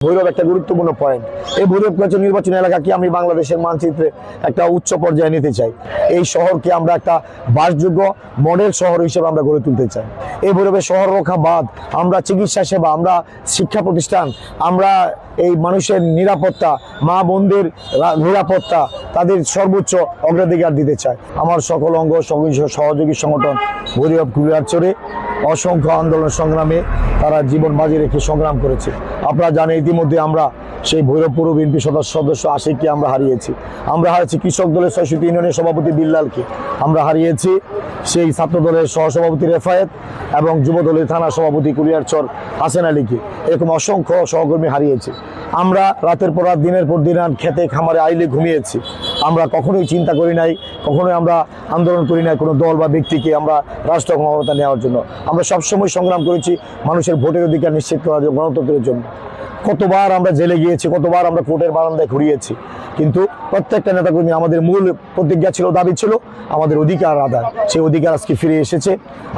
ভৈরব একটা গুরুত্বপূর্ণ পয়েন্ট। এই ভৈরব নির্বাচনী এলাকাকে আমি বাংলাদেশের মানচিত্রে একটা উচ্চ পর্যায়ে নিতে চাই। এই শহরকে আমরা একটা বাসযোগ্য মডেল শহর হিসেবে আমরা গড়ে তুলতে চাই। এই ভৈরবের শহর রক্ষা বাদ আমরা চিকিৎসা সেবা, আমরা শিক্ষা প্রতিষ্ঠান, আমরা এই মানুষের নিরাপত্তা, মা বোনদের নিরাপত্তা, তাদের সর্বোচ্চ অগ্রাধিকার দিতে চাই। আমার সকল অঙ্গ সহযোগী সংগঠন ভৈরব কুলিয়ারচরে অসংখ্য আন্দোলন সংগ্রামে তারা জীবন বাজি রেখে সংগ্রাম করেছে। আপনারা জানেন ইতিমধ্যে আমরা সেই ভৈরব পৌর বিএনপি সদস্য আশিককে আমরা হারিয়েছি। আমরা হারিয়েছি কৃষক দলের ৬০০ ইউনিয়নের সভাপতি বিল্লালকে, আমরা হারিয়েছি সেই ছাত্র দলের সহসভাপতি রেফায়েত এবং যুব দলের থানা সভাপতি কুলিয়ারচর হাসেন আলীকে, এরকম অসংখ্য সহকর্মী হারিয়েছি। আমরা রাতের পর রাত, দিনের পর দিন খেতে খামারে আইলে ঘুমিয়েছি। আমরা কখনোই চিন্তা করি নাই, কখনোই আমরা আন্দোলন করি নাই কোনো দল বা ব্যক্তিকে আমরা রাষ্ট্র ক্ষমতা নেওয়ার জন্য। আমরা সবসময় সংগ্রাম করেছি মানুষের ভোটের অধিকার নিশ্চিত করার জন্য, গণতন্ত্রের জন্য। কতবার আমরা জেলে গিয়েছি, কতবার আমরা কোর্টের বারান্দায় ঘুরিয়েছি, কিন্তু প্রত্যেকটা নেতাকর্মী আমাদের মূল প্রতিজ্ঞা ছিল, দাবি ছিল আমাদের অধিকার আদায়। সেই অধিকার আজকে ফিরে এসেছে।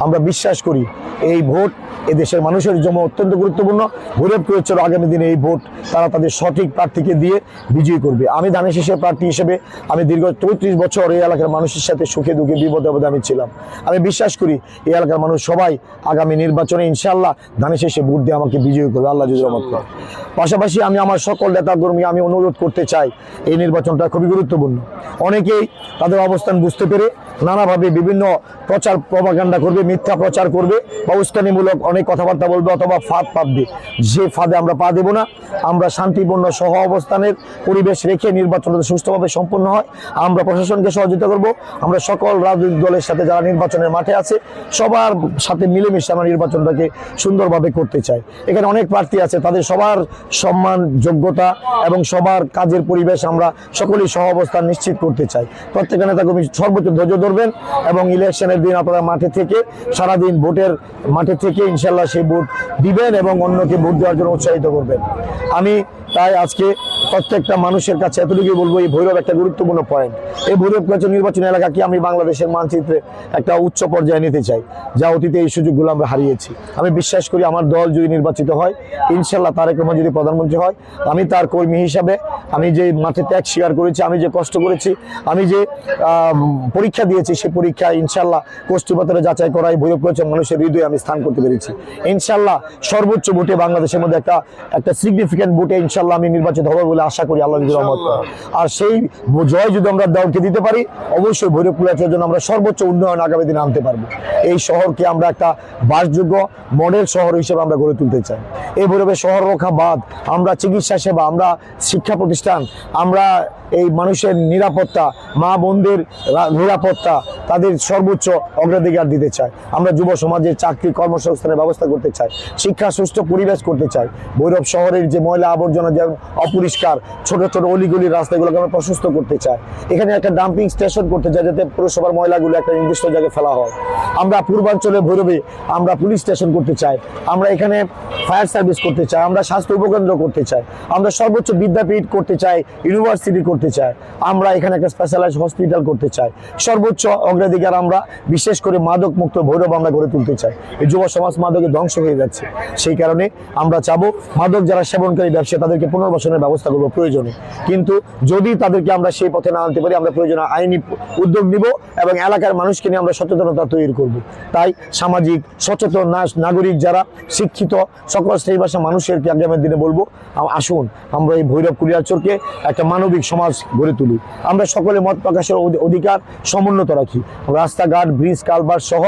আমরা বিশ্বাস করি এই ভোট এদেশের মানুষের জন্য অত্যন্ত গুরুত্বপূর্ণ। ভৈরব কুলিয়ারচর আগামী দিনে এই ভোট তারা তাদের সঠিক প্রার্থীকে দিয়ে বিজয়ী করবে। আমি ধানের শীষের প্রার্থী হিসেবে আমি দীর্ঘ ৩৪ বছর এই এলাকার মানুষের সাথে সুখে দুঃখে বিপদে আপদে আমি ছিলাম। আমি বিশ্বাস করি এই এলাকার মানুষ সবাই আগামী নির্বাচনে ইনশাআল্লাহ ধানের শীষে ভোট দিয়ে আমাকে বিজয়ী করবে, আল্লাহ যদি রহমত করে। পাশাপাশি আমি আমার সকল নেতাকর্মী আমি অনুরোধ করতে চাই, এই নির্বাচনটা খুবই গুরুত্বপূর্ণ। অনেকেই তাদের অবস্থান বুঝতে পেরে নানাভাবে বিভিন্ন প্রচার প্রপাগান্ডা করবে, মিথ্যা প্রচার করবে বা উস্কানিমূলক অনেক কথাবার্তা বলবে অথবা ফাঁদ পাতবে। যে ফাঁদে আমরা পা দেব না। আমরা শান্তিপূর্ণ সহ অবস্থানের পরিবেশ রেখে নির্বাচনটা সুষ্ঠুভাবে সম্পন্ন হয়। আমরা প্রশাসনকে সহযোগিতা করব। আমরা সকল রাজনৈতিক দলের সাথে যারা নির্বাচনের মাঠে আছে সবার সাথে মিলেমিশে আমরা নির্বাচনটাকে সুন্দরভাবে করতে চাই। এখানে অনেক প্রার্থী আছে, তাদের সবার সম্মান, যোগ্যতা এবং সবার কাজের পরিবেশ আমরা সকলেই সহ অবস্থান নিশ্চিত করতে চাই। প্রত্যেকটা নেতাকর্মী সর্বোচ্চ ধৈর্য ধরবেন এবং ইলেকশনের দিন আপনারা মাঠে থেকে সারাদিন ভোটের মাঠে থেকে ইনশাল্লাহ সেই ভোট দিবেন এবং অন্যকে ভোট দেওয়ার জন্য উৎসাহিত করবেন। আমি তাই আজকে প্রত্যেকটা মানুষের কাছে এতটুকুই বলবো, এই ভৈরব একটা গুরুত্বপূর্ণ পয়েন্ট। এই ভৈরব নির্বাচনী এলাকাকে আমি বাংলাদেশের মানচিত্রে একটা উচ্চ পর্যায়ে নিতে চাই, যা অতীতে এই সুযোগগুলো আমরা হারিয়েছি। আমি বিশ্বাস করি আমার দল যদি নির্বাচিত হয়, ইনশাল্লাহ তারেক রহমান যদি প্রধানমন্ত্রী হয়, আমি তার কর্মী হিসাবে আমি যে মাঠে ত্যাগ স্বীকার করেছি, আমি যে কষ্ট করেছি, আমি যে পরীক্ষা দিয়েছি, সেই পরীক্ষায় ইনশাল্লাহ কোষ্ঠীপাতরে যাচাই করাই ভৈরব মানুষের হৃদয়ে আমি স্থান করতে পেরেছি। ইনশাল্লাহ সর্বোচ্চ ভোটে বাংলাদেশের মধ্যে একটা সিগনিফিক্যান্ট ভোটে ইনশাল্লাহ আমি নির্বাচিত হবো বলে আশা করি, আল্লাহ যদি রহমত করে। আর সেই জয় যদি আমরা দলকে দিতে পারি, অবশ্যই ভৈরব কুলিয়ারচরের জন্য আমরা সর্বোচ্চ উন্নয়ন আগামী দিনে আনতে পারবো। এই শহরকে আমরা একটা বাসযোগ্য মডেল শহর হিসেবে আমরা গড়ে তুলতে চাই। এই ভৈরবের শহর রক্ষা বাদ আমরা চিকিৎসা সেবা, আমরা শিক্ষা প্রতিষ্ঠান, আমরা এই মানুষের নিরাপত্তা, মা বোনদের নিরাপত্তা, তাদের সর্বোচ্চ অগ্রাধিকার দিতে চাই। আমরা যুব সমাজের চাকরি কর্মসংস্থানের ব্যবস্থা করতে চাই, শিক্ষা সুষ্ঠু পরিবেশ করতে চাই। ভৈরব শহরের যে ময়লা আবর্জনা, যে অপরিষ্কার ছোট ছোট অলিগলির রাস্তাগুলোকে আমরা প্রশস্ত করতে চাই। এখানে একটা ডাম্পিং স্টেশন করতে চাই, যাতে পৌরসভার ময়লাগুলো একটা নির্দিষ্ট জায়গায় ফেলা হয়। আমরা পূর্বাঞ্চলে ভৈরবে আমরা পুলিশ স্টেশন করতে চাই, আমরা এখানে ফায়ার সার্ভিস করতে চাই, আমরা স্বাস্থ্য উপকেন্দ্র করতে চাই, আমরা সর্বোচ্চ বিদ্যাপীঠ করতে চাই, ইউনিভার্সিটি করতে চাই, আমরা এখানে একটা স্পেশালাইজড হসপিটাল করতে চাই। সর্বোচ্চ অগ্রাধিকার আমরা বিশেষ করে মাদক মুক্ত ভৈরব আমরা গড়ে তুলতে চাই। এই যুব সমাজ মাদকে ধ্বংস হয়ে যাচ্ছে, সেই কারণে আমরা চাবো মাদক যারা সেবনকারী ব্যবসা তাদেরকে পুনর্বাসনের ব্যবস্থা করবো প্রয়োজনে। কিন্তু যদি তাদেরকে আমরা সেই পথে না আনতে পারি, আমরা প্রয়োজনে আইনি উদ্যোগ নিব এবং এলাকার মানুষকে নিয়ে আমরা সচেতনতা তৈরি করব। তাই সামাজিক সচেতন নাগরিক যারা শিক্ষিত সকল শ্রেণী ভাষা মানুষেরকে আগামী দিনে বলবো, আসুন আমরা এই ভৈরব কুলিয়ারচরকে একটা মানবিক সমাজ গড়ে তুলি। আমরা সকলে মত প্রকাশের অধিকার সমুন্নত রাখি। রাস্তাঘাট, ব্রিজ, কালভার্ট সহ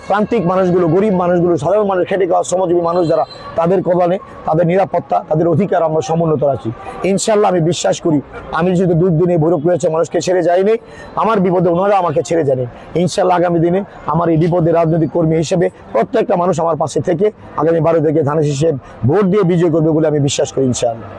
প্রান্তিক মানুষগুলো, গরিব মানুষগুলো, সাধারণ মানুষ, খেটে খাওয়া শ্রমজীবী মানুষ যারা, তাদের কল্যাণে, তাদের নিরাপত্তা, তাদের অধিকার আমরা সমুন্নত রাখি। ইনশাল্লাহ আমি বিশ্বাস করি, আমি যদি দুদিনে ভৈরব কুলিয়ারচর মানুষকে ছেড়ে যাইনি, আমার বিপদে ওনারা আমাকে ছেড়ে যায়নি। ইনশাল্লাহ আগামী দিনে আমার এই বিপদে রাজনৈতিক কর্মী হিসেবে প্রত্যেকটা মানুষ আমার পাশে থেকে আগামী 12 থেকে ধানের শীষে ভোট দিয়ে বিজয় করবে বলে আমি বিশ্বাস করি ইনশাআল্লাহ।